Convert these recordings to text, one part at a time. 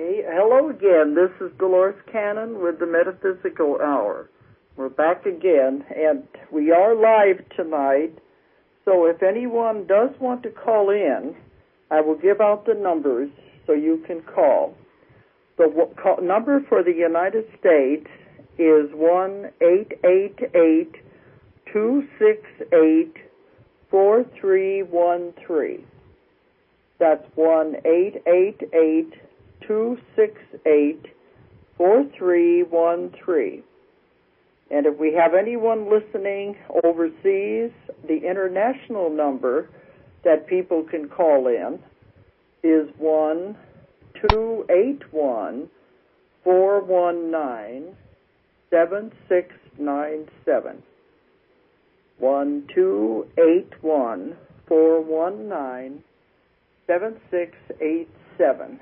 Okay, hello again. This is Dolores Cannon with the Metaphysical Hour. We're back again, and we are live tonight. So if anyone does want to call in, I will give out the numbers so you can call. The number for the United States is 1-888-268-4313. That's 1-888-268-4313. And if we have anyone listening overseas, the international number that people can call in is 1-281-419-7697. 1-281-419-7687.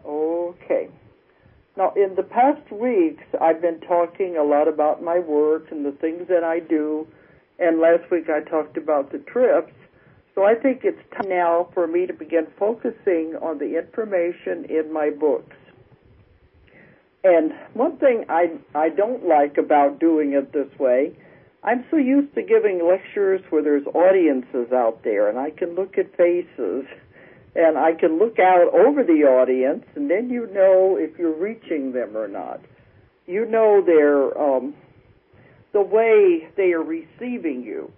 Okay. Now, in the past weeks, I've been talking a lot about my work and the things that I do, and last week I talked about the trips. So I think it's time now for me to begin focusing on the information in my books. And one thing I don't like about doing it this way, I'm so used to giving lectures where there's audiences out there, and I can look at faces, and I can look out over the audience, and then you know if you're reaching them or not. You know the way they are receiving you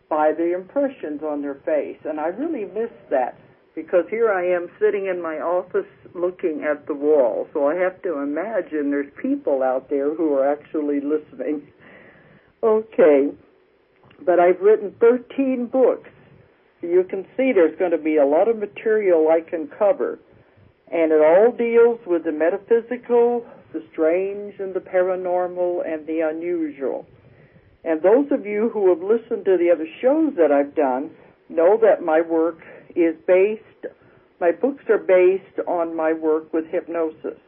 by the impressions on their face. And I really miss that, because here I am sitting in my office looking at the wall, so I have to imagine there's people out there who are actually listening. Okay, but I've written 13 books. You can see there's going to be a lot of material I can cover, and it all deals with the metaphysical, the strange, and the paranormal, and the unusual. And those of you who have listened to the other shows that I've done know that my books are based on my work with hypnosis.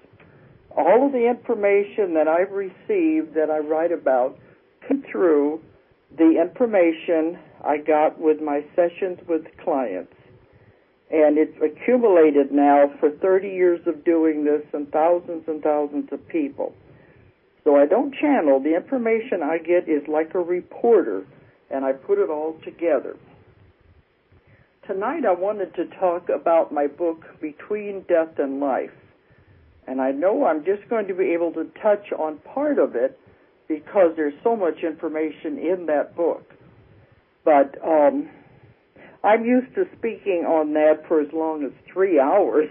All of the information that I've received that I write about came through the information I got with my sessions with clients. And it's accumulated now for 30 years of doing this and thousands of people. So I don't channel. The information I get is like a reporter, and I put it all together. Tonight I wanted to talk about my book, Between Death and Life. And I know I'm just going to be able to touch on part of it because there's so much information in that book. But I'm used to speaking on that for as long as 3 hours.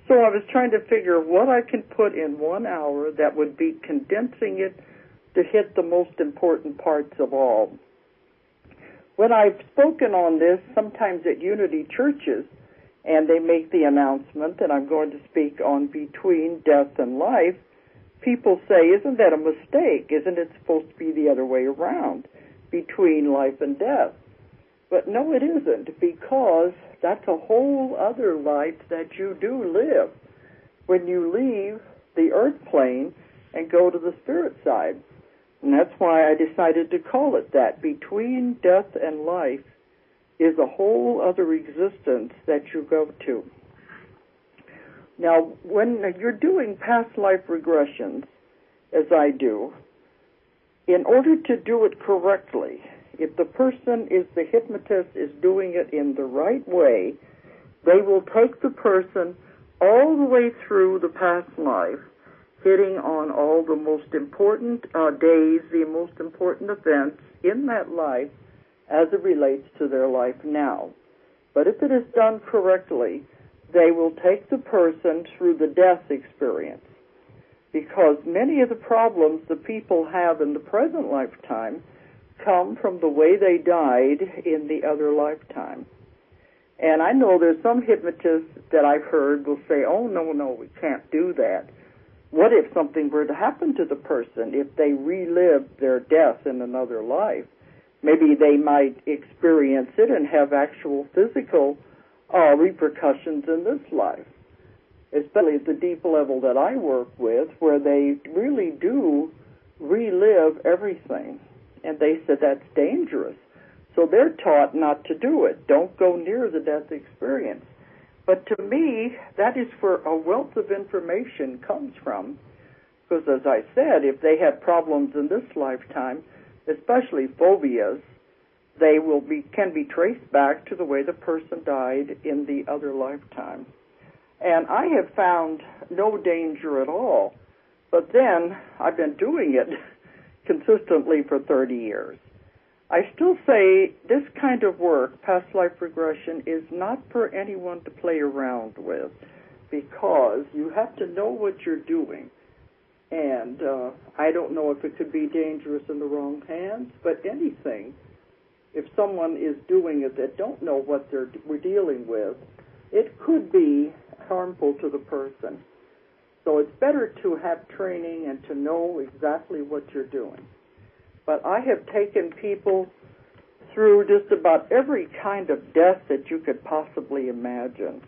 So I was trying to figure what I can put in 1 hour that would be condensing it to hit the most important parts of all. When I've spoken on this, sometimes at Unity churches, and they make the announcement that I'm going to speak on Between Death and Life, people say, isn't that a mistake? Isn't it supposed to be the other way around, between life and death? But no, it isn't, because that's a whole other life that you do live when you leave the earth plane and go to the spirit side. And that's why I decided to call it that. Between death and life is a whole other existence that you go to. Now, when you're doing past life regressions, as I do, in order to do it correctly, if the hypnotist is doing it in the right way, they will take the person all the way through the past life, hitting on all the most important days, the most important events in that life as it relates to their life now. But if it is done correctly, they will take the person through the death experience, because many of the problems the people have in the present lifetime come from the way they died in the other lifetime. And I know there's some hypnotists that I've heard will say, oh, no, we can't do that. What if something were to happen to the person if they relived their death in another life? Maybe they might experience it and have actual physical repercussions in this life, especially at the deep level that I work with, where they really do relive everything. And they said that's dangerous. So they're taught not to do it. Don't go near the death experience. But to me, that is where a wealth of information comes from. Because as I said, if they have problems in this lifetime, especially phobias, they can be traced back to the way the person died in the other lifetime. And I have found no danger at all. But then I've been doing it consistently for 30 years. I still say this kind of work, past life regression, is not for anyone to play around with, because you have to know what you're doing. And I don't know if it could be dangerous in the wrong hands, but anything, if someone is doing it that don't know what we're dealing with, it could be harmful to the person. So it's better to have training and to know exactly what you're doing. But I have taken people through just about every kind of death that you could possibly imagine.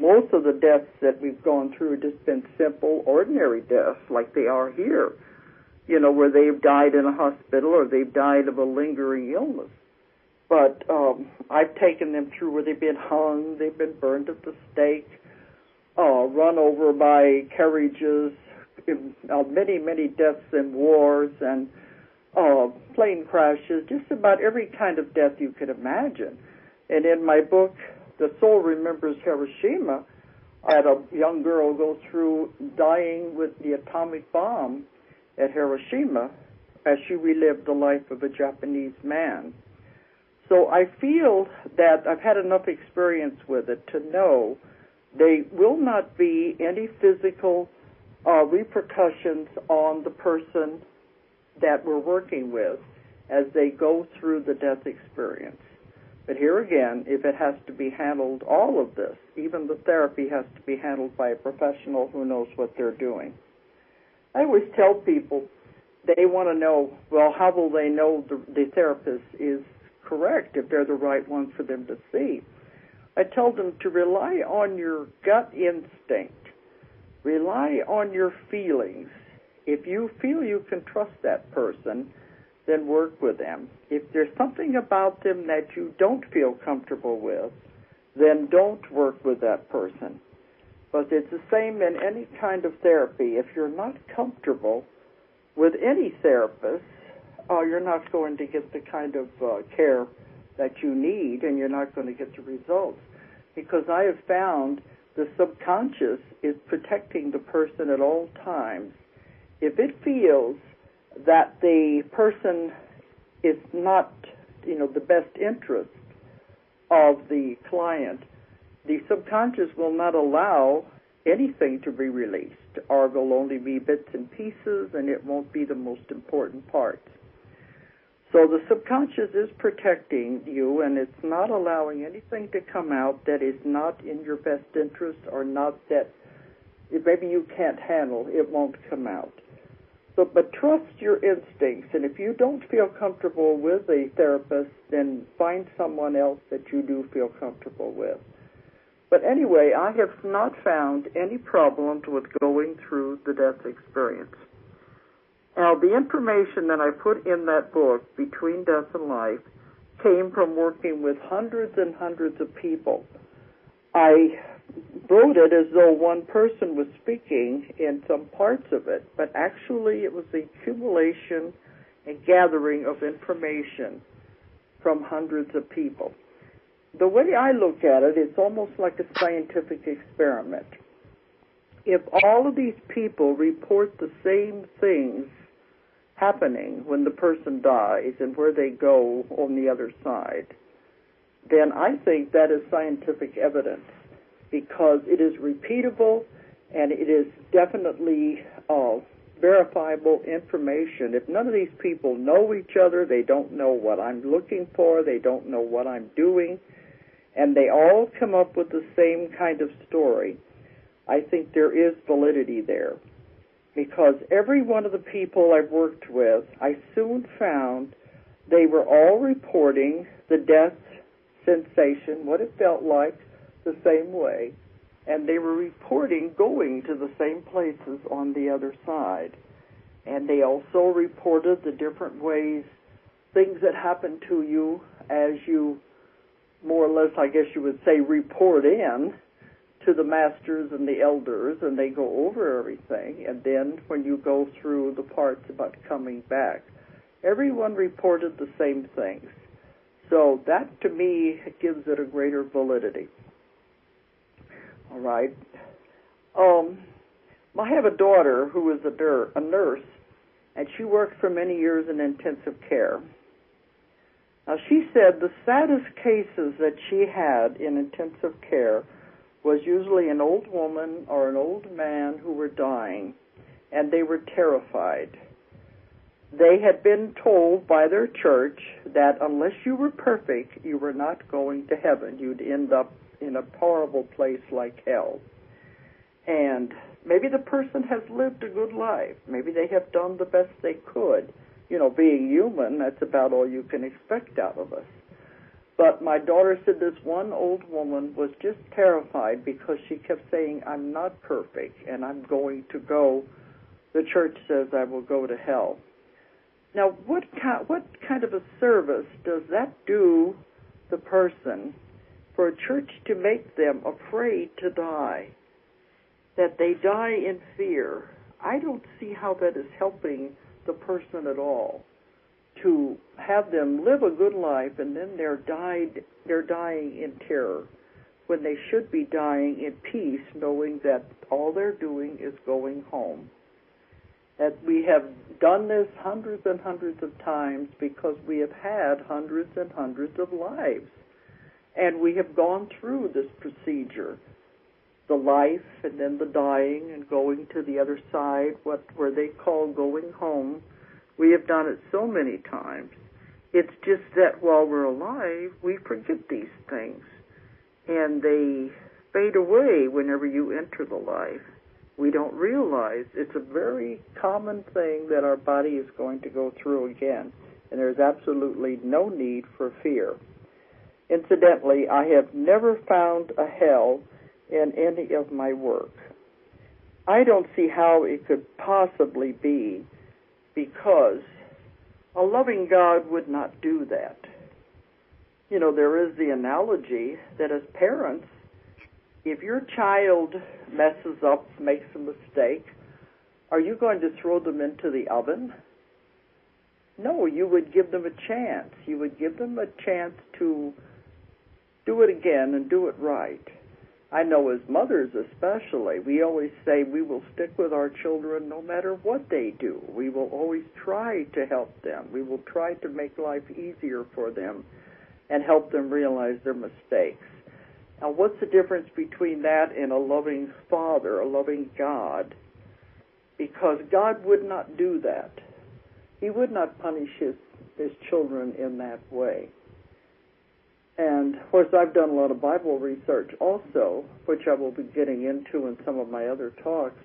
Most of the deaths that we've gone through have just been simple, ordinary deaths like they are here, where they've died in a hospital or they've died of a lingering illness. But I've taken them through where they've been hung, they've been burned at the stake, run over by carriages, many, many deaths in wars and plane crashes, just about every kind of death you could imagine. And in my book, The Soul Remembers Hiroshima, I had a young girl go through dying with the atomic bomb at Hiroshima as she relived the life of a Japanese man. So I feel that I've had enough experience with it to know there will not be any physical repercussions on the person that we're working with as they go through the death experience. But here again, if it has to be handled, all of this, even the therapy has to be handled by a professional who knows what they're doing. I always tell people, they want to know, well, how will they know the therapist is correct if they're the right one for them to see? I tell them to rely on your gut instinct. Rely on your feelings. If you feel you can trust that person, then work with them. If there's something about them that you don't feel comfortable with, then don't work with that person. But it's the same in any kind of therapy. If you're not comfortable with any therapist, you're not going to get the kind of care that you need, and you're not going to get the results. Because I have found the subconscious is protecting the person at all times. If it feels that the person is not, the best interest of the client, the subconscious will not allow anything to be released, or will only be bits and pieces, and it won't be the most important parts. So the subconscious is protecting you, and it's not allowing anything to come out that is not in your best interest, or not that maybe you can't handle. It won't come out. But trust your instincts, and if you don't feel comfortable with a therapist, then find someone else that you do feel comfortable with. But anyway, I have not found any problems with going through the death experience. Now, the information that I put in that book, Between Death and Life, came from working with hundreds and hundreds of people. I wrote it as though one person was speaking in some parts of it, but actually it was the accumulation and gathering of information from hundreds of people. The way I look at it, it's almost like a scientific experiment. If all of these people report the same things happening when the person dies and where they go on the other side, then I think that is scientific evidence, because it is repeatable and it is definitely verifiable information. If none of these people know each other, they don't know what I'm looking for, they don't know what I'm doing, and they all come up with the same kind of story, I think there is validity there. Because every one of the people I've worked with, I soon found they were all reporting the death sensation, what it felt like, the same way, and they were reporting going to the same places on the other side. And they also reported the different ways, things that happened to you as you more or less, I guess you would say, report in to the masters and the elders, and they go over everything. And then when you go through the parts about coming back, everyone reported the same things. So that, to me, gives it a greater validity. All right. I have a daughter who is a nurse, and she worked for many years in intensive care. Now, she said the saddest cases that she had in intensive care was usually an old woman or an old man who were dying, and they were terrified. They had been told by their church that unless you were perfect, you were not going to heaven. You'd end up in a horrible place like hell. And maybe the person has lived a good life. Maybe they have done the best they could. You know, being human, that's about all you can expect out of us. But my daughter said this one old woman was just terrified because she kept saying, I'm not perfect, and I'm going to go. The church says I will go to hell. Now, what kind of a service does that do the person for a church to make them afraid to die, that they die in fear? I don't see how that is helping the person at all, to have them live a good life and then they're dying in terror when they should be dying in peace, knowing that all they're doing is going home. That we have done this hundreds and hundreds of times because we have had hundreds and hundreds of lives. And we have gone through this procedure, the life and then the dying and going to the other side, where they call going home. We have done it so many times. It's just that while we're alive, we forget these things, and they fade away whenever you enter the life. We don't realize it's a very common thing that our body is going to go through again, and there's absolutely no need for fear. Incidentally, I have never found a hell in any of my work. I don't see how it could possibly be, because a loving God would not do that. You know, there is the analogy that as parents, if your child messes up, makes a mistake, are you going to throw them into the oven? No, you would give them a chance. You would give them a chance to do it again and do it right. I know as mothers especially, we always say we will stick with our children no matter what they do. We will always try to help them. We will try to make life easier for them and help them realize their mistakes. Now, what's the difference between that and a loving Father, a loving God? Because God would not do that. He would not punish his children in that way. And, of course, I've done a lot of Bible research also, which I will be getting into in some of my other talks,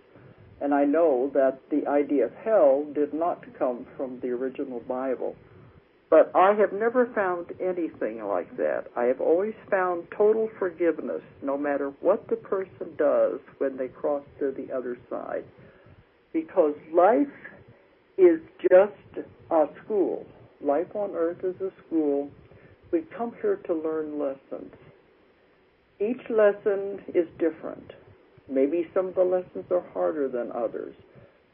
and I know that the idea of hell did not come from the original Bible. But I have never found anything like that. I have always found total forgiveness, no matter what the person does when they cross to the other side. Because life is just a school. Life on earth is a school. We come here to learn lessons. Each lesson is different. Maybe some of the lessons are harder than others.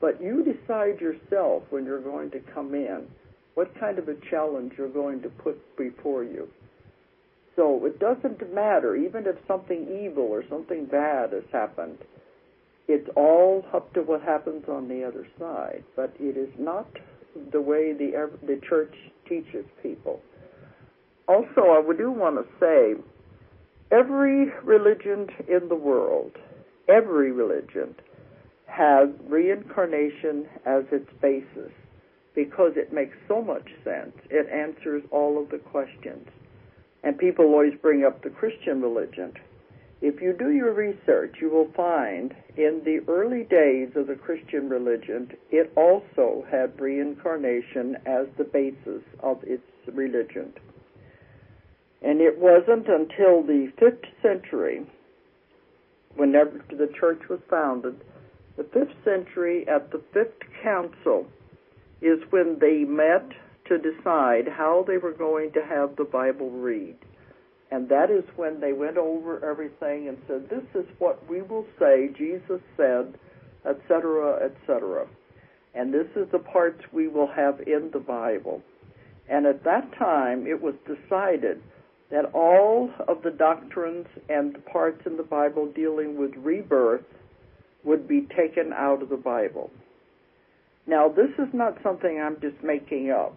But you decide yourself when you're going to come in what kind of a challenge you're going to put before you. So it doesn't matter, even if something evil or something bad has happened. It's all up to what happens on the other side. But it is not the way the church teaches people. Also, I do want to say, every religion in the world, every religion, has reincarnation as its basis because it makes so much sense. It answers all of the questions. And people always bring up the Christian religion. If you do your research, you will find in the early days of the Christian religion, it also had reincarnation as the basis of its religion. And it wasn't until the 5th century, whenever the church was founded, the 5th century at the 5th council is when they met to decide how they were going to have the Bible read. And that is when they went over everything and said, this is what we will say, Jesus said, etc., etc. And this is the parts we will have in the Bible. And at that time, it was decided that all of the doctrines and the parts in the Bible dealing with rebirth would be taken out of the Bible. Now, this is not something I'm just making up.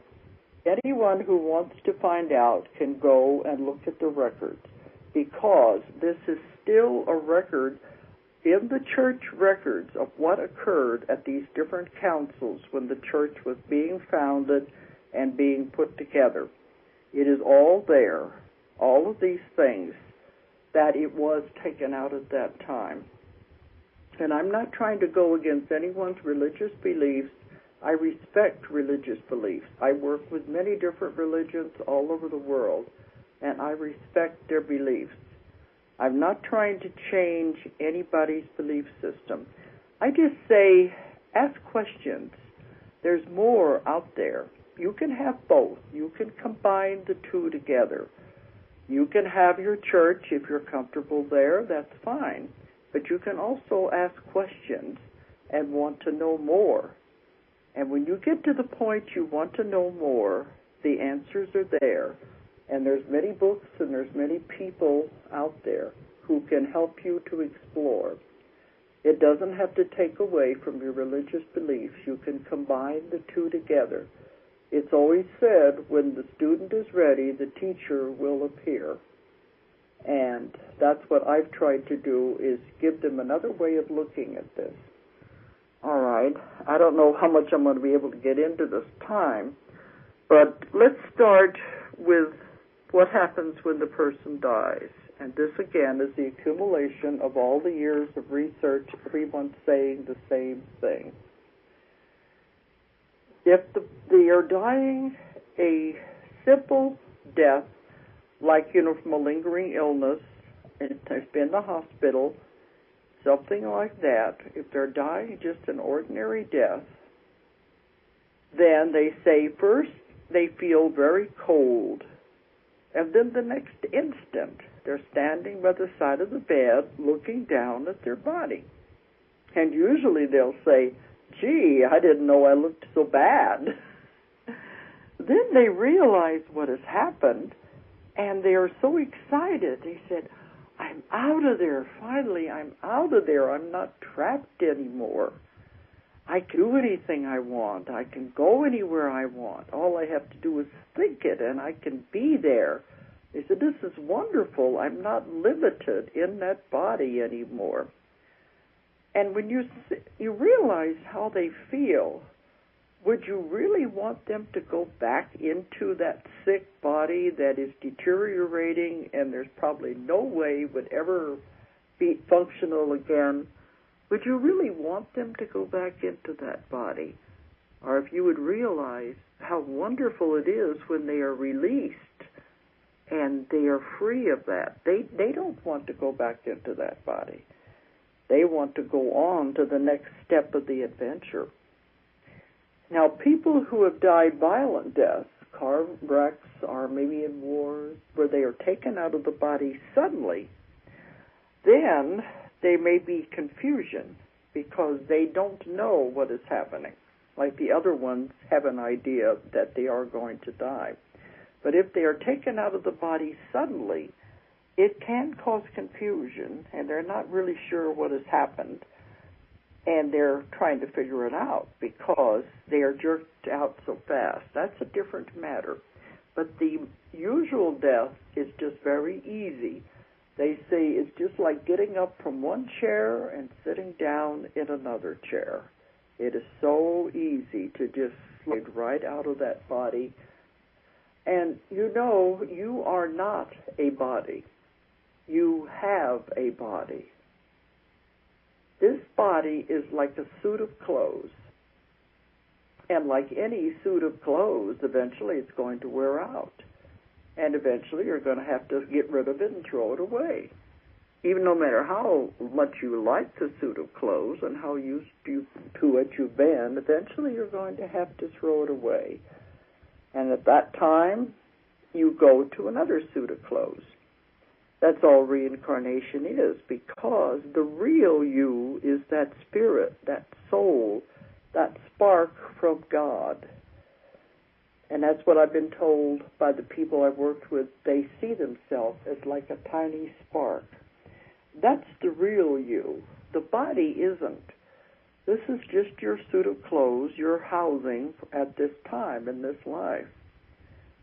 Anyone who wants to find out can go and look at the records, because this is still a record in the church records of what occurred at these different councils when the church was being founded and being put together. It is all there, all of these things, that it was taken out at that time. And I'm not trying to go against anyone's religious beliefs. I respect religious beliefs. I work with many different religions all over the world, and I respect their beliefs. I'm not trying to change anybody's belief system. I just say, ask questions. There's more out there. You can have both. You can combine the two together. You can have your church if you're comfortable there. That's fine. But you can also ask questions and want to know more. And when you get to the point you want to know more, the answers are there. And there's many books and there's many people out there who can help you to explore. It doesn't have to take away from your religious beliefs. You can combine the two together. It's always said, when the student is ready, the teacher will appear. And that's what I've tried to do, is give them another way of looking at this. All right. I don't know how much I'm going to be able to get into this time, but let's start with what happens when the person dies. And this, again, is the accumulation of all the years of research, everyone saying the same thing. If they are dying a simple death, like, from a lingering illness, and they've been in the hospital, something like that, if they're dying just an ordinary death, then they say first they feel very cold, and then the next instant they're standing by the side of the bed looking down at their body. And usually they'll say, gee, I didn't know I looked so bad. Then they realize what has happened, and they are so excited. They said, I'm out of there. Finally, I'm out of there. I'm not trapped anymore. I can do anything I want. I can go anywhere I want. All I have to do is think it, and I can be there. They said, this is wonderful. I'm not limited in that body anymore. And when you realize how they feel, would you really want them to go back into that sick body that is deteriorating and there's probably no way would ever be functional again? Would you really want them to go back into that body? Or if you would realize how wonderful it is when they are released and they are free of that. They don't want to go back into that body. They want to go on to the next step of the adventure. Now, people who have died violent deaths, car wrecks, or maybe in wars, where they are taken out of the body suddenly, then there may be confusion because they don't know what is happening. Like the other ones have an idea that they are going to die. But if they are taken out of the body suddenly, it can cause confusion, and they're not really sure what has happened. And they're trying to figure it out because they are jerked out so fast. That's a different matter. But the usual death is just very easy. They say it's just like getting up from one chair and sitting down in another chair. It is so easy to just slide right out of that body. And you are not a body. You have a body. This body is like a suit of clothes. And like any suit of clothes, eventually it's going to wear out. And eventually you're going to have to get rid of it and throw it away. Even no matter how much you like the suit of clothes and how used to it you've been, eventually you're going to have to throw it away. And at that time, you go to another suit of clothes. That's all reincarnation is, because the real you is that spirit, that soul, that spark from God. And that's what I've been told by the people I've worked with. They see themselves as like a tiny spark. That's the real you. The body isn't. This is just your suit of clothes, your housing at this time in this life.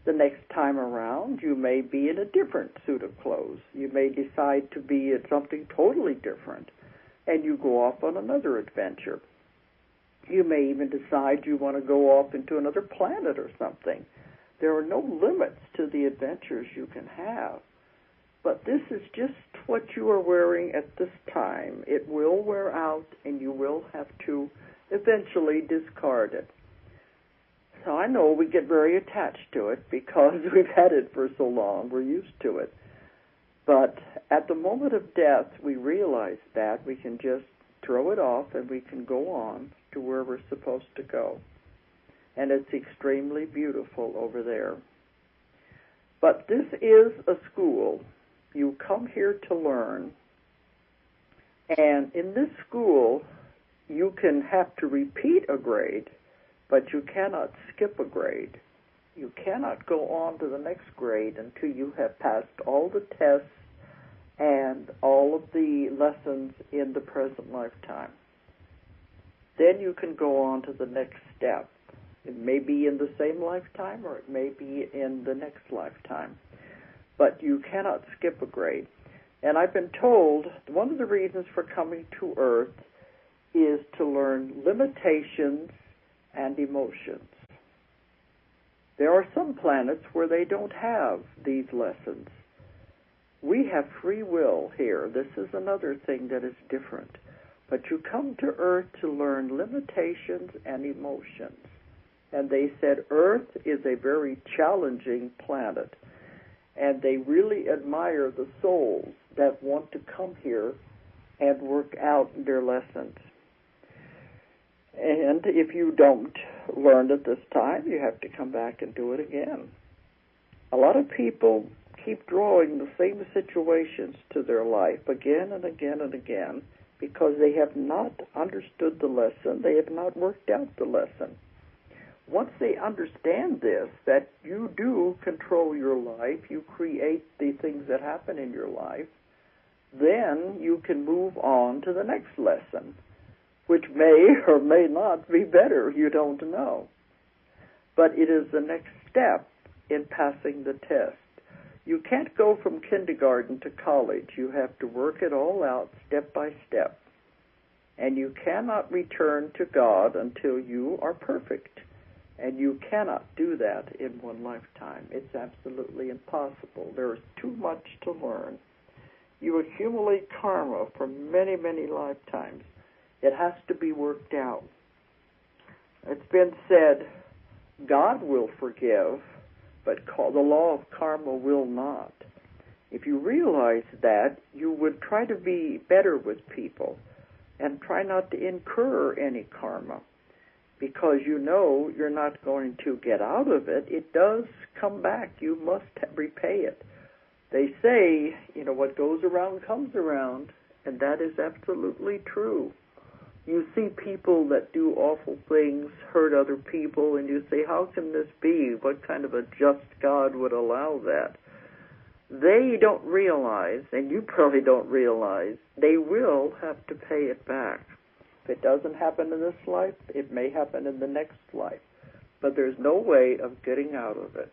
The next time around, you may be in a different suit of clothes. You may decide to be at something totally different, and you go off on another adventure. You may even decide you want to go off into another planet or something. There are no limits to the adventures you can have. But this is just what you are wearing at this time. It will wear out, and you will have to eventually discard it. So I know we get very attached to it because we've had it for so long. We're used to it. But at the moment of death, we realize that we can just throw it off and we can go on to where we're supposed to go. And it's extremely beautiful over there. But this is a school. You come here to learn. And in this school, you can have to repeat a grade, but you cannot skip a grade. You cannot go on to the next grade until you have passed all the tests and all of the lessons in the present lifetime. Then you can go on to the next step. It may be in the same lifetime or it may be in the next lifetime. But you cannot skip a grade. And I've been told one of the reasons for coming to Earth is to learn limitations and emotions. There are some planets where they don't have these lessons. We have free will here. This is another thing that is different. But you come to Earth to learn limitations and emotions. And they said Earth is a very challenging planet. And they really admire the souls that want to come here and work out their lessons. And if you don't learn at this time, you have to come back and do it again. A lot of people keep drawing the same situations to their life again and again and again because they have not understood the lesson. They have not worked out the lesson. Once they understand this, that you do control your life, you create the things that happen in your life, then you can move on to the next lesson, which may or may not be better, you don't know. But it is the next step in passing the test. You can't go from kindergarten to college. You have to work it all out step by step. And you cannot return to God until you are perfect. And you cannot do that in one lifetime. It's absolutely impossible. There is too much to learn. You accumulate karma for many, many lifetimes. It has to be worked out. It's been said, God will forgive, but the law of karma will not. If you realize that, you would try to be better with people and try not to incur any karma, because you know you're not going to get out of it. It does come back. You must repay it. They say, what goes around comes around, and that is absolutely true. You see people that do awful things, hurt other people, and you say, how can this be? What kind of a just God would allow that? They don't realize, and you probably don't realize, they will have to pay it back. If it doesn't happen in this life, it may happen in the next life. But there's no way of getting out of it.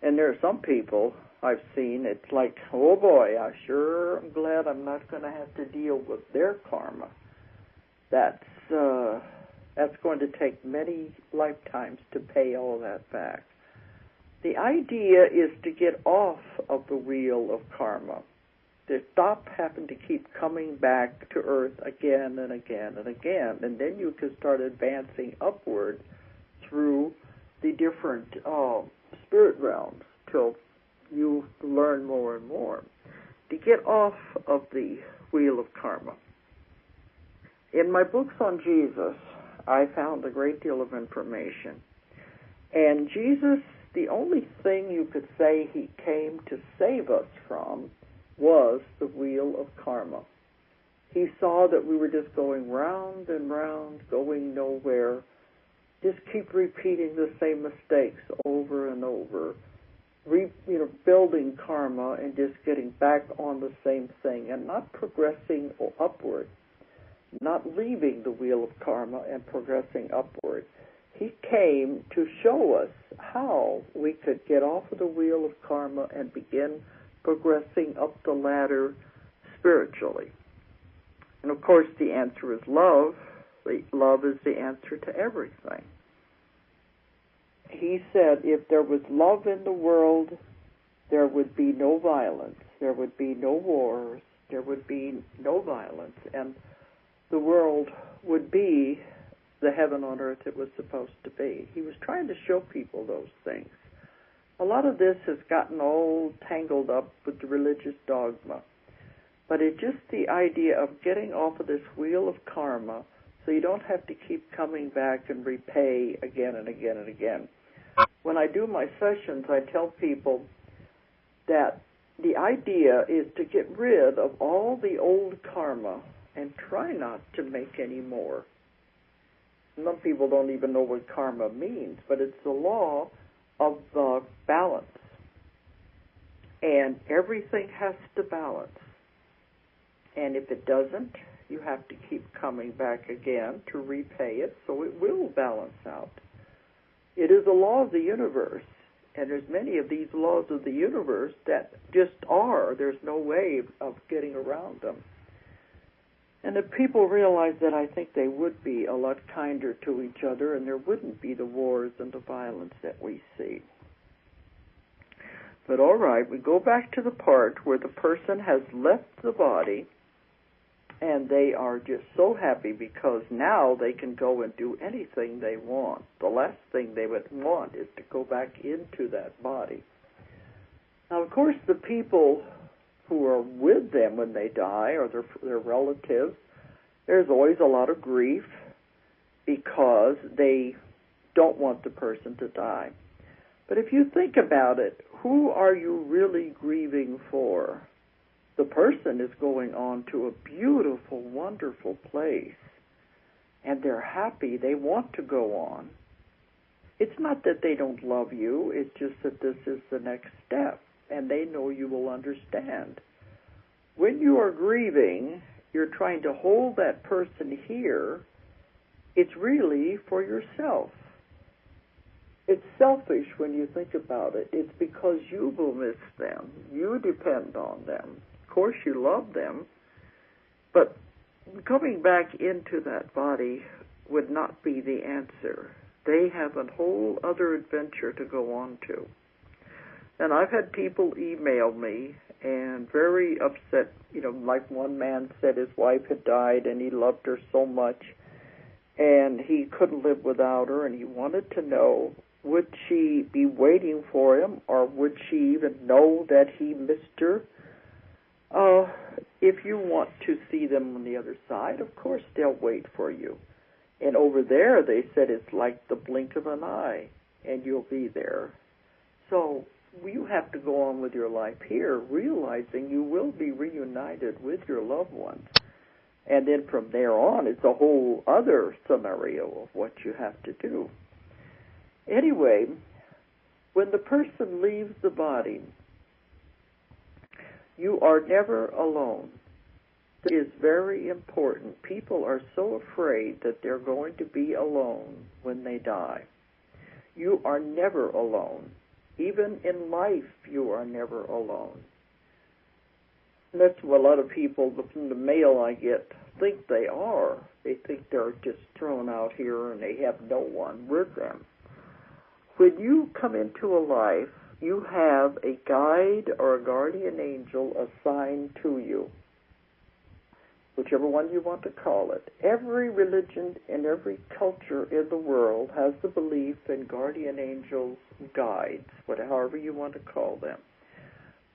And there are some people I've seen, it's like, oh boy, I sure am glad I'm not going to have to deal with their karma. That's going to take many lifetimes to pay all that back. The idea is to get off of the wheel of karma, to stop having to keep coming back to Earth again and again and again, and then you can start advancing upward through the different spirit realms till you learn more and more. To get off of the wheel of karma. In my books on Jesus, I found a great deal of information. And Jesus, the only thing you could say he came to save us from was the wheel of karma. He saw that we were just going round and round, going nowhere, just keep repeating the same mistakes over and over, building karma and just getting back on the same thing and not progressing upward, not leaving the wheel of karma and progressing upward. He came to show us how we could get off of the wheel of karma and begin progressing up the ladder spiritually. And of course the answer is love. Love is the answer to everything. He said if there was love in the world, there would be no violence, there would be no wars, there would be no violence, and the world would be the heaven on earth it was supposed to be. He was trying to show people those things. A lot of this has gotten all tangled up with the religious dogma, but it's just the idea of getting off of this wheel of karma so you don't have to keep coming back and repay again and again and again. When I do my sessions, I tell people that the idea is to get rid of all the old karma and try not to make any more. Some people don't even know what karma means, but it's the law of balance. And everything has to balance. And if it doesn't, you have to keep coming back again to repay it, so it will balance out. It is a law of the universe, and there's many of these laws of the universe that just are. There's no way of getting around them. And if people realize that, I think they would be a lot kinder to each other, and there wouldn't be the wars and the violence that we see. But all right, we go back to the part where the person has left the body, and they are just so happy because now they can go and do anything they want. The last thing they would want is to go back into that body. Now, of course, the people who are with them when they die, or their relatives, there's always a lot of grief because they don't want the person to die. But if you think about it, who are you really grieving for? The person is going on to a beautiful, wonderful place, and they're happy. They want to go on. It's not that they don't love you. It's just that this is the next step, and they know you will understand. When you are grieving, you're trying to hold that person here. It's really for yourself. It's selfish when you think about it. It's because you will miss them. You depend on them. Of course, you love them, but coming back into that body would not be the answer. They have a whole other adventure to go on to. And I've had people email me and very upset, like one man said his wife had died and he loved her so much and he couldn't live without her, and he wanted to know, would she be waiting for him, or would she even know that he missed her? If you want to see them on the other side, of course they'll wait for you. And over there, they said it's like the blink of an eye, and you'll be there. So you have to go on with your life here, realizing you will be reunited with your loved ones. And then from there on, it's a whole other scenario of what you have to do. Anyway, when the person leaves the body, you are never alone. It is very important. People are so afraid that they're going to be alone when they die. You are never alone. Even in life, you are never alone. And that's what a lot of people from the mail I get think they are. They think they're just thrown out here and they have no one with them. When you come into a life, you have a guide or a guardian angel assigned to you, whichever one you want to call it. Every religion and every culture in the world has the belief in guardian angels, guides, however you want to call them.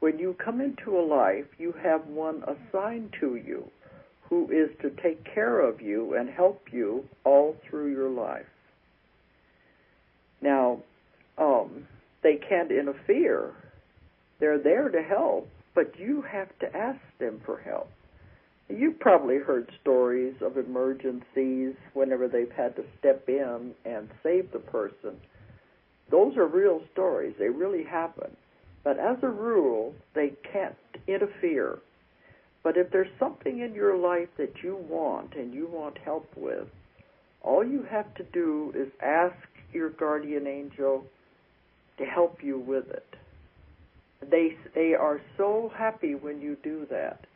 When you come into a life, you have one assigned to you who is to take care of you and help you all through your life. Now, they can't interfere. They're there to help, but you have to ask them for help. You've probably heard stories of emergencies whenever they've had to step in and save the person. Those are real stories. They really happen. But as a rule, they can't interfere. But if there's something in your life that you want and you want help with, all you have to do is ask your guardian angel to help you with it. They are so happy when you do that,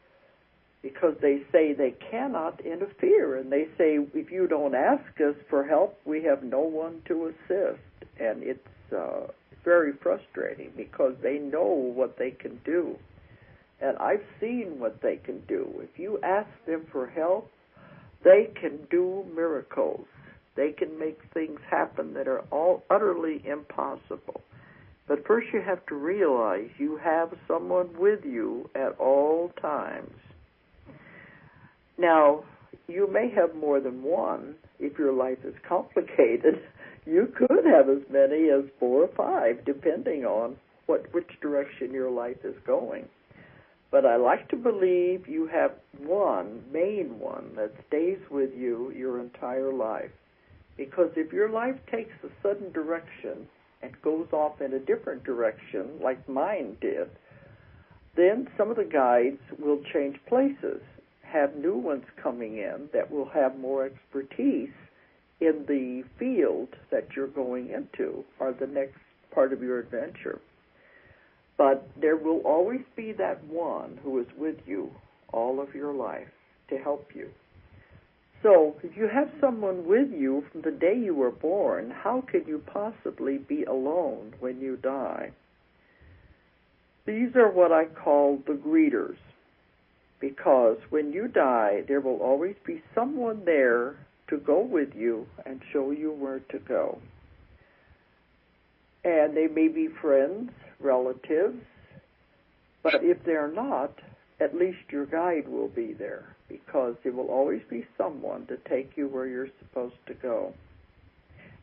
because they say they cannot interfere, and they say, if you don't ask us for help, we have no one to assist. And it's very frustrating, because they know what they can do. And I've seen what they can do. If you ask them for help, they can do miracles. They can make things happen that are all utterly impossible. But first you have to realize you have someone with you at all times. Now, you may have more than one. If your life is complicated, you could have as many as 4 or 5, depending on which direction your life is going. But I like to believe you have one, main one, that stays with you your entire life. Because if your life takes a sudden direction and goes off in a different direction, like mine did, then some of the guides will change places, have new ones coming in that will have more expertise in the field that you're going into or the next part of your adventure. But there will always be that one who is with you all of your life to help you. So if you have someone with you from the day you were born, how could you possibly be alone when you die? These are what I call the greeters, because when you die, there will always be someone there to go with you and show you where to go. And they may be friends, relatives, but if they're not, at least your guide will be there, because there will always be someone to take you where you're supposed to go.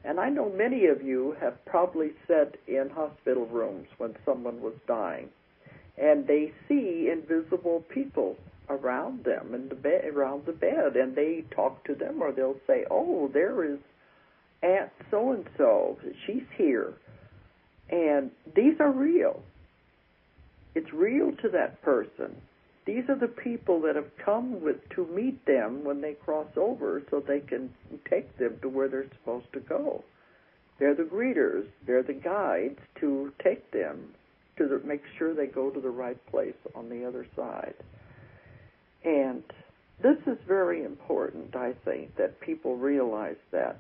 And I know many of you have probably sat in hospital rooms when someone was dying, and they see invisible people around them in the bed, around the bed, and they talk to them, or they'll say, "Oh, there is Aunt so-and-so, she's here." And these are real. It's real to that person. These are the people that have come to meet them when they cross over, so they can take them to where they're supposed to go. They're the greeters. They're the guides to take them to make sure they go to the right place on the other side. And this is very important, I think, that people realize that.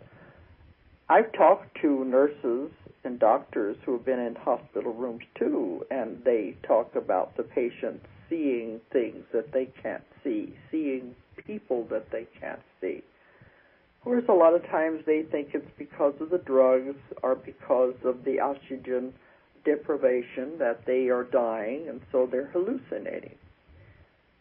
I've talked to nurses and doctors who have been in hospital rooms too, and they talk about the patients seeing things that they can't see, seeing people that they can't see. Of course, a lot of times they think it's because of the drugs or because of the oxygen deprivation that they are dying, and so they're hallucinating.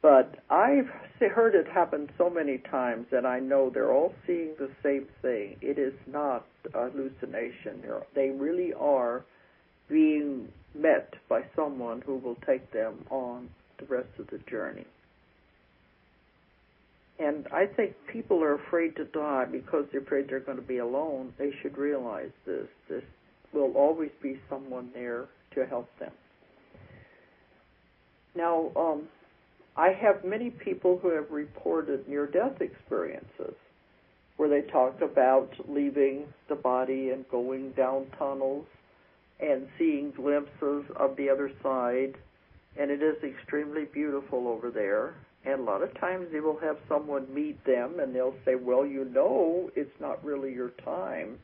But I've heard it happen so many times that I know they're all seeing the same thing. It is not a hallucination. They really are being met by someone who will take them on the rest of the journey. And I think people are afraid to die because they're afraid they're going to be alone. They should realize this. There will always be someone there to help them. Now, I have many people who have reported near-death experiences where they talk about leaving the body and going down tunnels and seeing glimpses of the other side, and it is extremely beautiful over there. And a lot of times they will have someone meet them, and they'll say, "Well, you know, it's not really your time.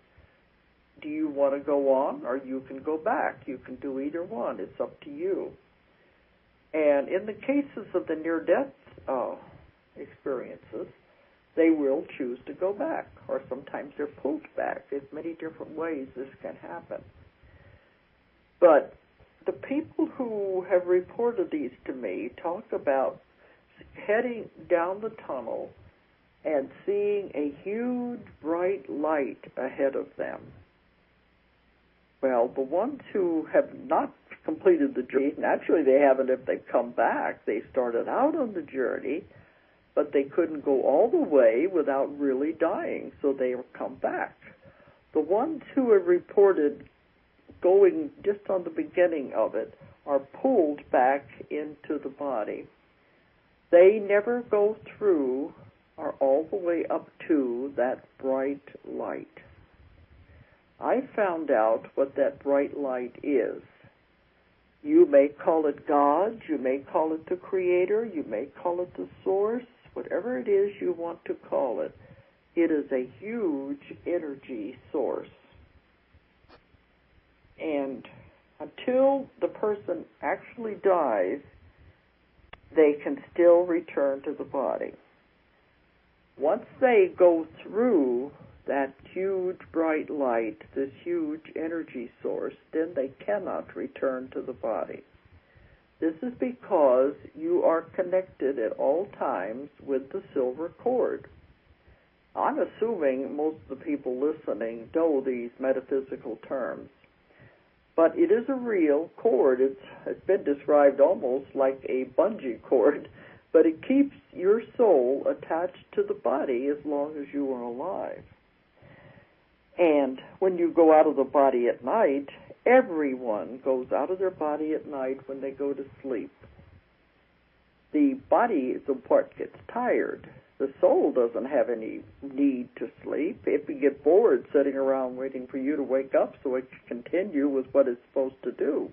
Do you want to go on, or you can go back? You can do either one. It's up to you." And in the cases of the near-death experiences, they will choose to go back, or sometimes they're pulled back. There's many different ways this can happen. But the people who have reported these to me talk about heading down the tunnel and seeing a huge bright light ahead of them. Well, the ones who have not completed the journey. Naturally, they haven't if they've come back. They started out on the journey, but they couldn't go all the way without really dying, so they will come back. The ones who have reported going just on the beginning of it are pulled back into the body. They never go through or all the way up to that bright light. I found out what that bright light is. You may call it God, you may call it the Creator, you may call it the Source, whatever it is you want to call it. It is a huge energy source. And until the person actually dies, they can still return to the body. Once they go through that huge bright light, this huge energy source, then they cannot return to the body. This is because you are connected at all times with the silver cord. I'm assuming most of the people listening know these metaphysical terms. But it is a real cord. It's been described almost like a bungee cord, but it keeps your soul attached to the body as long as you are alive. And when you go out of the body at night, everyone goes out of their body at night when they go to sleep. The body, the part gets tired. The soul doesn't have any need to sleep. If you get bored sitting around waiting for you to wake up so it can continue with what it's supposed to do.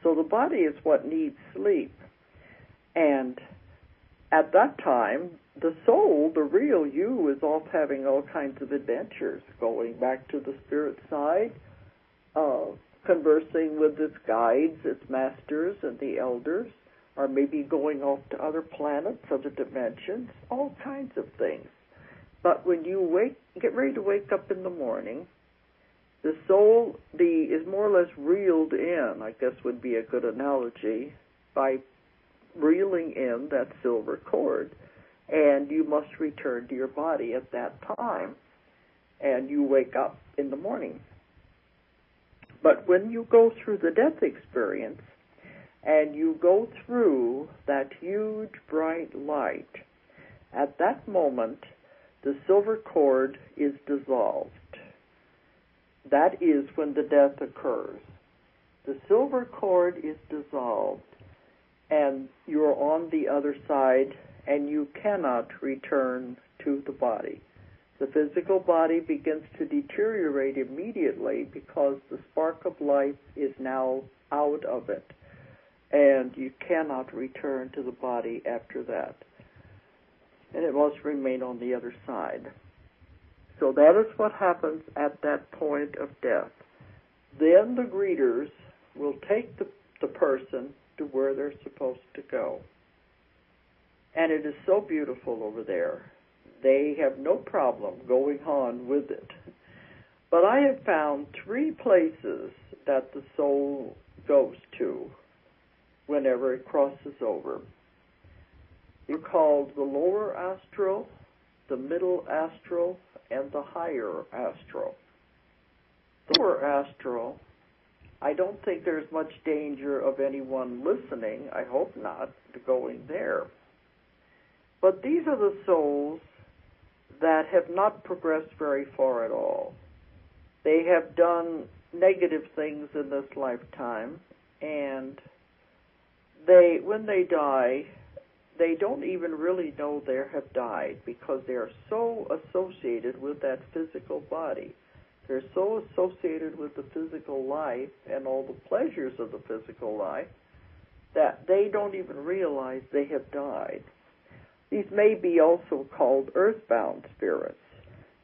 So the body is what needs sleep. And at that time, the soul, the real you, is off having all kinds of adventures, going back to the spirit side, conversing with its guides, its masters, and the elders, or maybe going off to other planets, other dimensions, all kinds of things. But when you get ready to wake up in the morning, the soul is more or less reeled in, I guess would be a good analogy, by reeling in that silver cord. And you must return to your body at that time, and you wake up in the morning. But when you go through the death experience, and you go through that huge bright light, at that moment, the silver cord is dissolved. That is when the death occurs. The silver cord is dissolved, and you're on the other side, and you cannot return to the body. The physical body begins to deteriorate immediately because the spark of life is now out of it, and you cannot return to the body after that. And it must remain on the other side. So that is what happens at that point of death. Then the greeters will take the person to where they're supposed to go. And it is so beautiful over there. They have no problem going on with it. But I have found 3 places that the soul goes to whenever it crosses over. They're called the lower astral, the middle astral, and the higher astral. The lower astral, I don't think there's much danger of anyone listening, I hope not, to going there. But these are the souls that have not progressed very far at all. They have done negative things in this lifetime, and when they die, they don't even really know they have died because they are so associated with that physical body. They're so associated with the physical life and all the pleasures of the physical life that they don't even realize they have died. These may be also called earthbound spirits.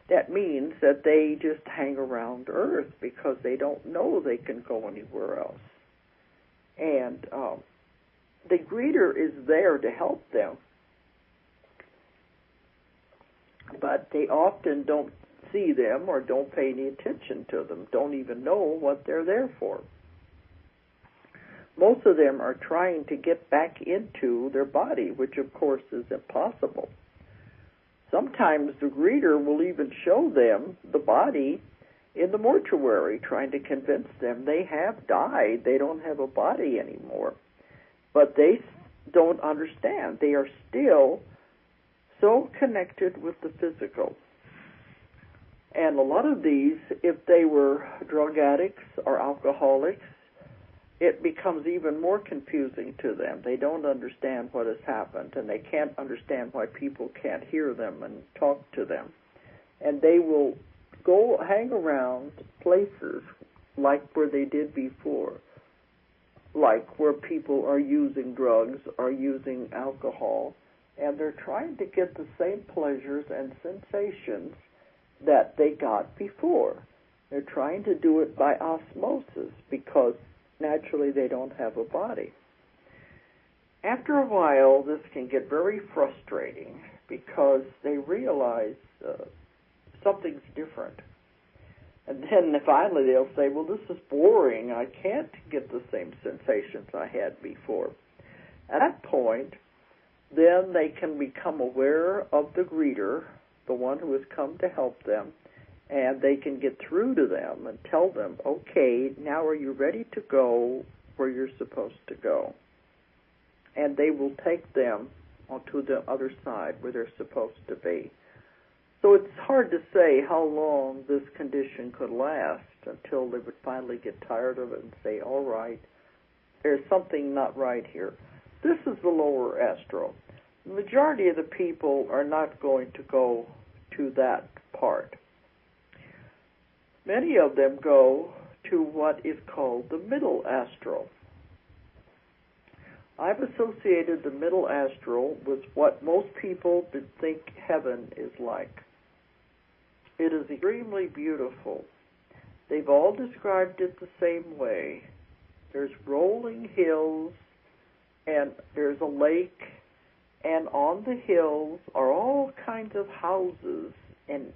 That means that they just hang around Earth because they don't know they can go anywhere else. And the greeter is there to help them, but they often don't see them or don't pay any attention to them, don't even know what they're there for. Most of them are trying to get back into their body, which of course is impossible. Sometimes the greeter will even show them the body in the mortuary trying to convince them they have died. They don't have a body anymore. But they don't understand. They are still so connected with the physical. And a lot of these, if they were drug addicts or alcoholics, it becomes even more confusing to them. They don't understand what has happened, and they can't understand why people can't hear them and talk to them. And they will go hang around places like where they did before, like where people are using drugs or using alcohol, and they're trying to get the same pleasures and sensations that they got before. They're trying to do it by osmosis because naturally they don't have a body. After a while, this can get very frustrating because they realize something's different. And then finally they'll say, well, this is boring. I can't get the same sensations I had before. At that point, then they can become aware of the greeter, the one who has come to help them, and they can get through to them and tell them, okay, now are you ready to go where you're supposed to go? And they will take them onto the other side where they're supposed to be. So it's hard to say how long this condition could last until they would finally get tired of it and say, all right, there's something not right here. This is the lower astral. The majority of the people are not going to go to that part. Many of them go to what is called the middle astral. I've associated the middle astral with what most people think heaven is like. It is extremely beautiful. They've all described it the same way. There's rolling hills, and there's a lake, and on the hills are all kinds of houses, and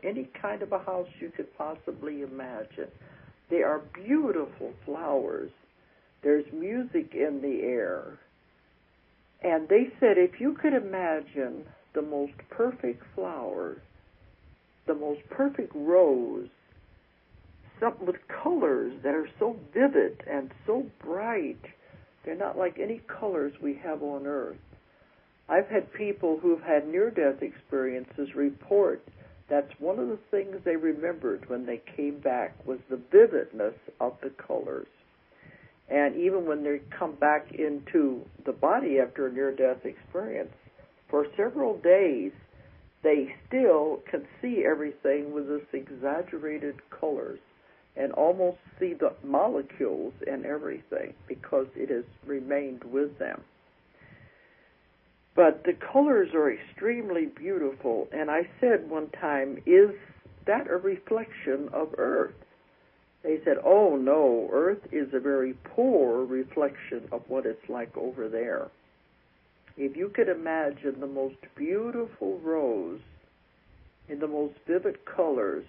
any kind of a house you could possibly imagine. They are beautiful flowers. There's music in the air. And they said if you could imagine the most perfect flower, the most perfect rose, something with colors that are so vivid and so bright, they're not like any colors we have on earth. I've had people who've had near-death experiences report that's one of the things they remembered when they came back was the vividness of the colors. And even when they come back into the body after a near-death experience, for several days, they still can see everything with this exaggerated colors and almost see the molecules and everything because it has remained with them. But the colors are extremely beautiful, and I said one time, is that a reflection of Earth? They said, oh no, Earth is a very poor reflection of what it's like over there. If you could imagine the most beautiful rose in the most vivid colors,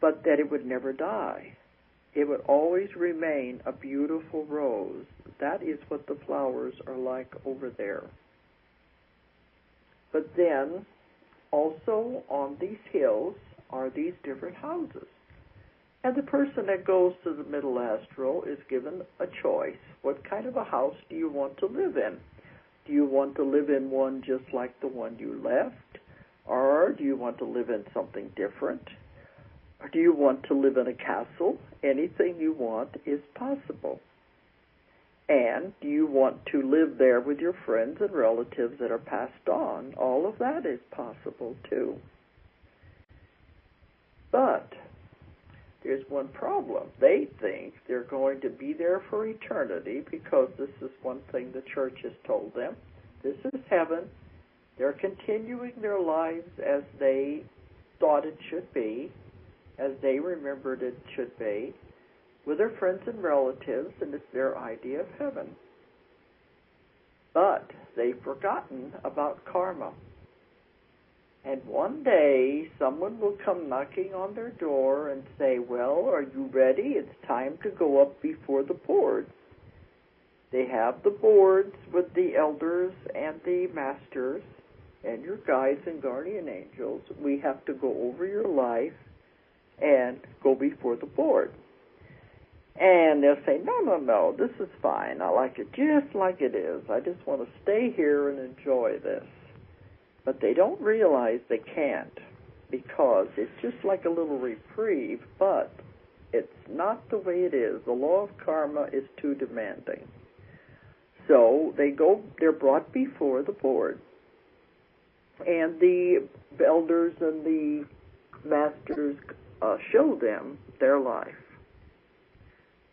but that it would never die. It would always remain a beautiful rose. That is what the flowers are like over there. But then, also on these hills are these different houses. And the person that goes to the middle astral is given a choice. What kind of a house do you want to live in? Do you want to live in one just like the one you left? Or do you want to live in something different? Or do you want to live in a castle? Anything you want is possible. And do you want to live there with your friends and relatives that are passed on? All of that is possible too. But there's one problem. They think they're going to be there for eternity because this is one thing the church has told them. This is heaven. They're continuing their lives as they thought it should be, as they remembered it should be, with their friends and relatives, and it's their idea of heaven. But they've forgotten about karma. And one day, someone will come knocking on their door and say, well, are you ready? It's time to go up before the boards. They have the boards with the elders and the masters and your guides and guardian angels. We have to go over your life and go before the board. And they'll say, no, this is fine. I like it just like it is. I just want to stay here and enjoy this. But they don't realize they can't, because it's just like a little reprieve, but it's not the way it is. The law of karma is too demanding. So they're brought before the board, and the elders and the masters show them their life.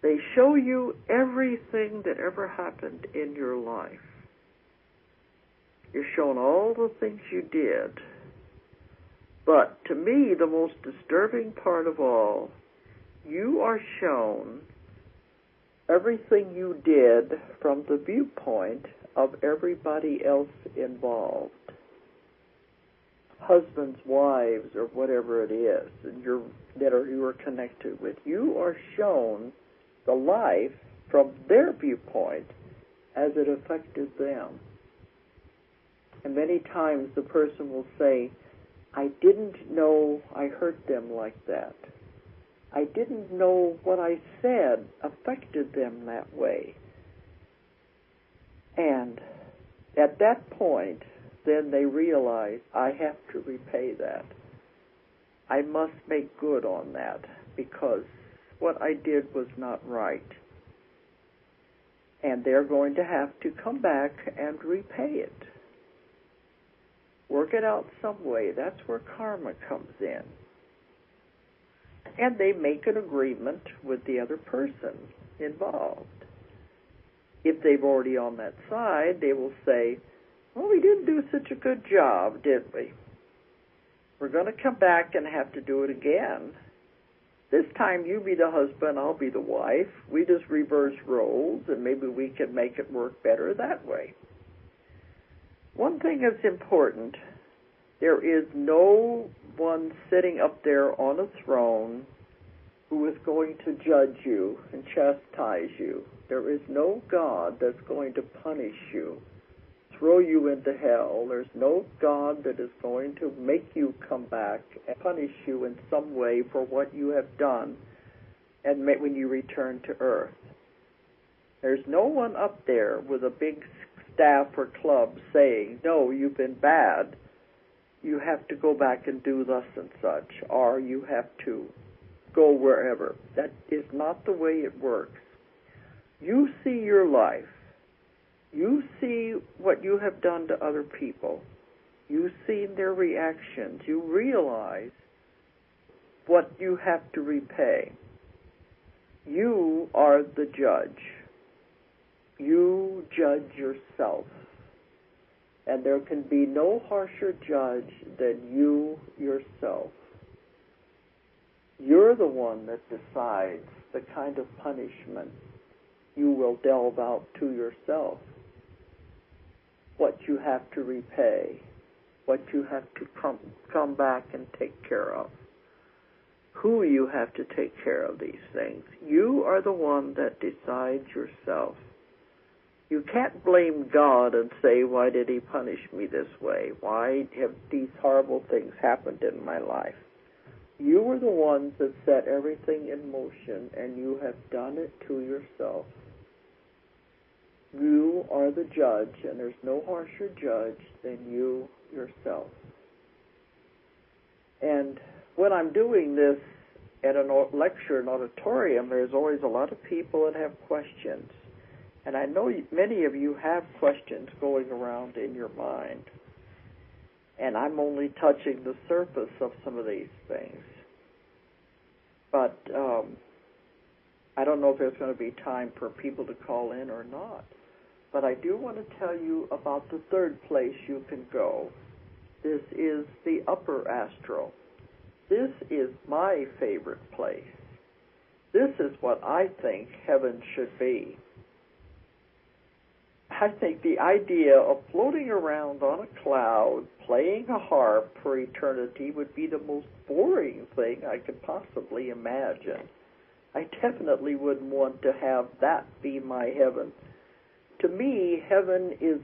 They show you everything that ever happened in your life. You're shown all the things you did. But to me, the most disturbing part of all, you are shown everything you did from the viewpoint of everybody else involved. Husbands, wives, or whatever it is you are connected with. You are shown the life from their viewpoint as it affected them. And many times the person will say, I didn't know I hurt them like that. I didn't know what I said affected them that way. And at that point, then they realize, I have to repay that. I must make good on that, because what I did was not right. And they're going to have to come back and repay it. Work it out some way. That's where karma comes in. And they make an agreement with the other person involved. If they've already on that side, they will say, well, we didn't do such a good job, did we? We're going to come back and have to do it again. This time you be the husband, I'll be the wife. We just reverse roles, and maybe we can make it work better that way. One thing that's important, there is no one sitting up there on a throne who is going to judge you and chastise you. There is no God that's going to punish you, throw you into hell. There's no God that is going to make you come back and punish you in some way for what you have done and when you return to earth. There's no one up there with a big staff or club saying, no, you've been bad. You have to go back and do thus and such, or you have to go wherever. That is not the way it works. You see your life. You see what you have done to other people. You see their reactions. You realize what you have to repay. You are the judge. You judge yourself. And there can be no harsher judge than you yourself. You're the one that decides the kind of punishment you will delve out to yourself, what you have to repay, what you have to come back and take care of, who you have to take care of these things. You are the one that decides yourself. You can't blame God and say, why did he punish me this way? Why have these horrible things happened in my life? You are the ones that set everything in motion, and you have done it to yourself. You are the judge, and there's no harsher judge than you yourself. And when I'm doing this at a lecture, an auditorium, there's always a lot of people that have questions. And I know many of you have questions going around in your mind. And I'm only touching the surface of some of these things. But I don't know if there's going to be time for people to call in or not. But I do want to tell you about the third place you can go. This is the upper astral. This is my favorite place. This is what I think heaven should be. I think the idea of floating around on a cloud, playing a harp for eternity would be the most boring thing I could possibly imagine. I definitely wouldn't want to have that be my heaven. To me, heaven is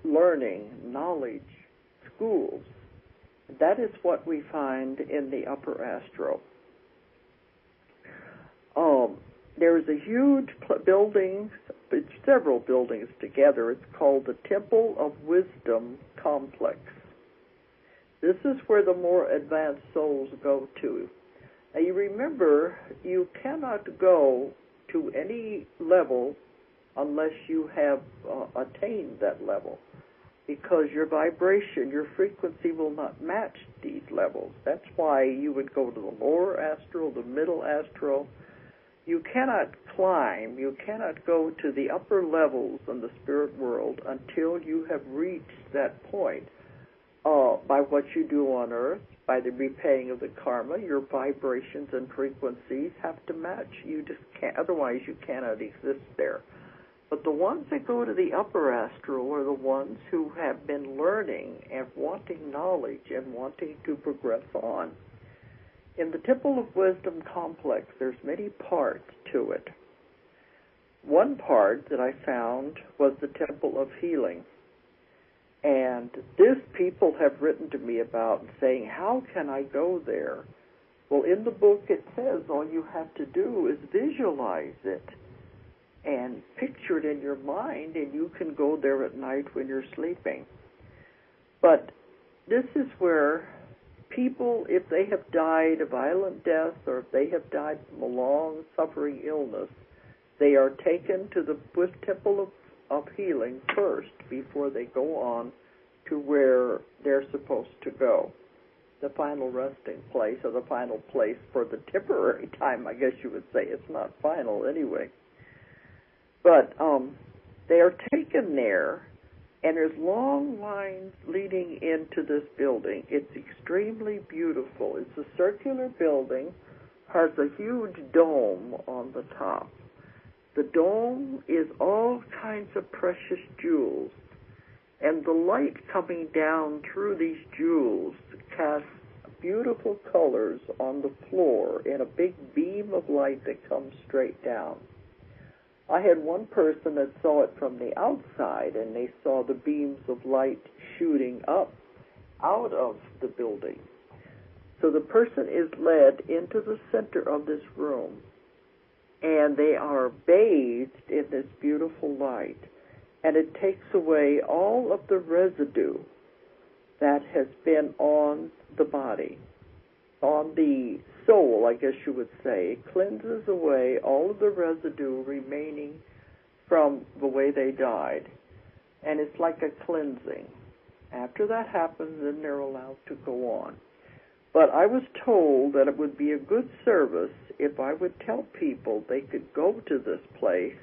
learning, knowledge, schools. That is what we find in the upper astral. there's a huge building, it's several buildings together. It's called the Temple of Wisdom Complex. This is where the more advanced souls go to. Now you remember, you cannot go to any level unless you have attained that level, because your vibration, your frequency will not match these levels. That's why you would go to the lower astral, the middle astral. You cannot climb, you cannot go to the upper levels in the spirit world until you have reached that point. By what you do on earth, by the repaying of the karma, your vibrations and frequencies have to match. You just can't, otherwise you cannot exist there. But the ones that go to the upper astral are the ones who have been learning and wanting knowledge and wanting to progress on. In the Temple of Wisdom complex, there's many parts to it. One part that I found was the Temple of Healing. And this people have written to me about saying, how can I go there? Well, in the book it says all you have to do is visualize it and picture it in your mind, and you can go there at night when you're sleeping. But this is where people, if they have died a violent death or if they have died from a long suffering illness, they are taken to the Temple of Healing first before they go on to where they're supposed to go, the final resting place, or the final place for the temporary time, I guess you would say. It's not final anyway. But they are taken there, and there's long lines leading into this building. It's extremely beautiful. It's a circular building, has a huge dome on the top. The dome is all kinds of precious jewels, and the light coming down through these jewels casts beautiful colors on the floor in a big beam of light that comes straight down. I had one person that saw it from the outside, and they saw the beams of light shooting up out of the building. So the person is led into the center of this room, and they are bathed in this beautiful light, and it takes away all of the residue that has been on the body, on the soul, I guess you would say. It cleanses away all of the residue remaining from the way they died, and it's like a cleansing. After that happens, then they're allowed to go on. But I was told that it would be a good service if I would tell people they could go to this place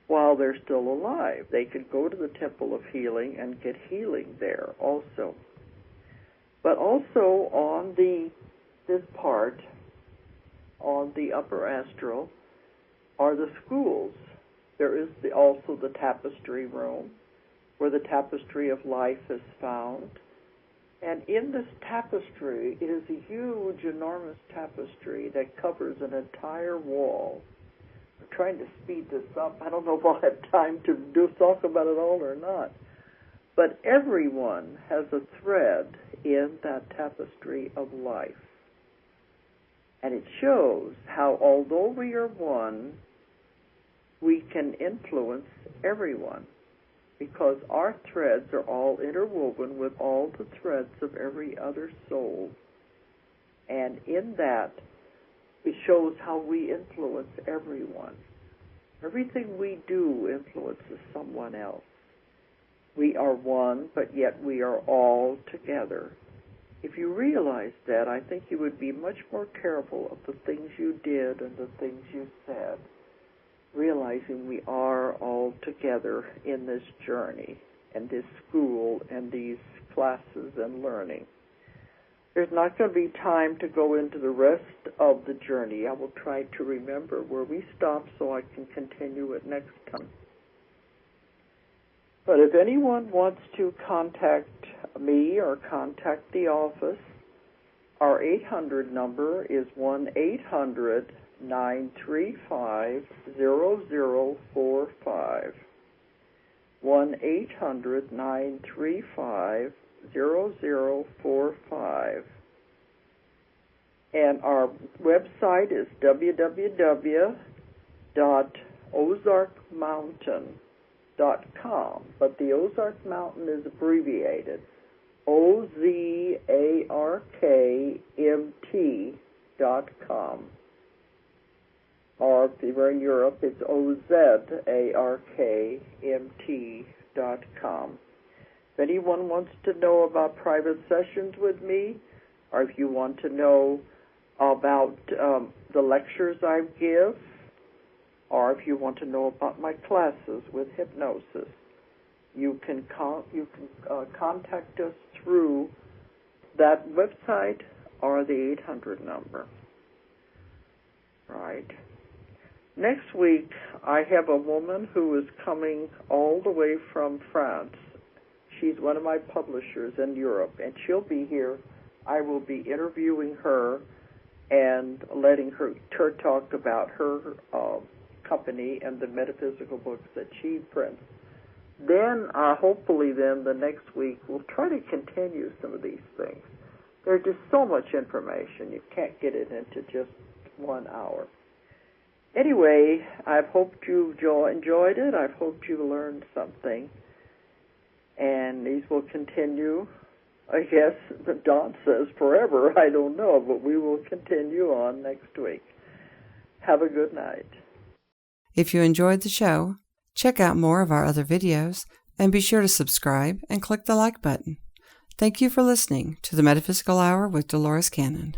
while they're still alive. They could go to the Temple of Healing and get healing there also. But also on this part, on the upper astral, are the schools. There is also the tapestry room, where the tapestry of life is found. And in this tapestry, it is a huge, enormous tapestry that covers an entire wall. I'm trying to speed this up. I don't know if I'll have time to talk about it all or not. But everyone has a thread in that tapestry of life. And it shows how, although we are one, we can influence everyone, because our threads are all interwoven with all the threads of every other soul. And in that, it shows how we influence everyone. Everything we do influences someone else. We are one, but yet we are all together. If you realize that, I think you would be much more careful of the things you did and the things you said, realizing we are all together in this journey and this school and these classes and learning. There's not going to be time to go into the rest of the journey. I will try to remember where we stopped so I can continue it next time. But if anyone wants to contact me or contact the office, our 800 number is 1-800-935-0045. 1-800-935-0045. And our website is www.housekeeping, ozarkmountain.com, but the Ozark Mountain is abbreviated OZARKMT.com. Or if you're in Europe, it's OZARKMT.com. If anyone wants to know about private sessions with me, or if you want to know about the lectures I give, or if you want to know about my classes with hypnosis, you can contact us through that website or the 800 number. Right. Next week, I have a woman who is coming all the way from France. She's one of my publishers in Europe, and she'll be here. I will be interviewing her and letting her talk about her company and the metaphysical books that she prints. Then, hopefully then, the next week, we'll try to continue some of these things. There's just so much information. You can't get it into just 1 hour. Anyway, I've hoped you enjoyed it. I've hoped you learned something. And these will continue, I guess, Don says forever. I don't know, but we will continue on next week. Have a good night. If you enjoyed the show, check out more of our other videos and be sure to subscribe and click the like button. Thank you for listening to the Metaphysical Hour with Dolores Cannon.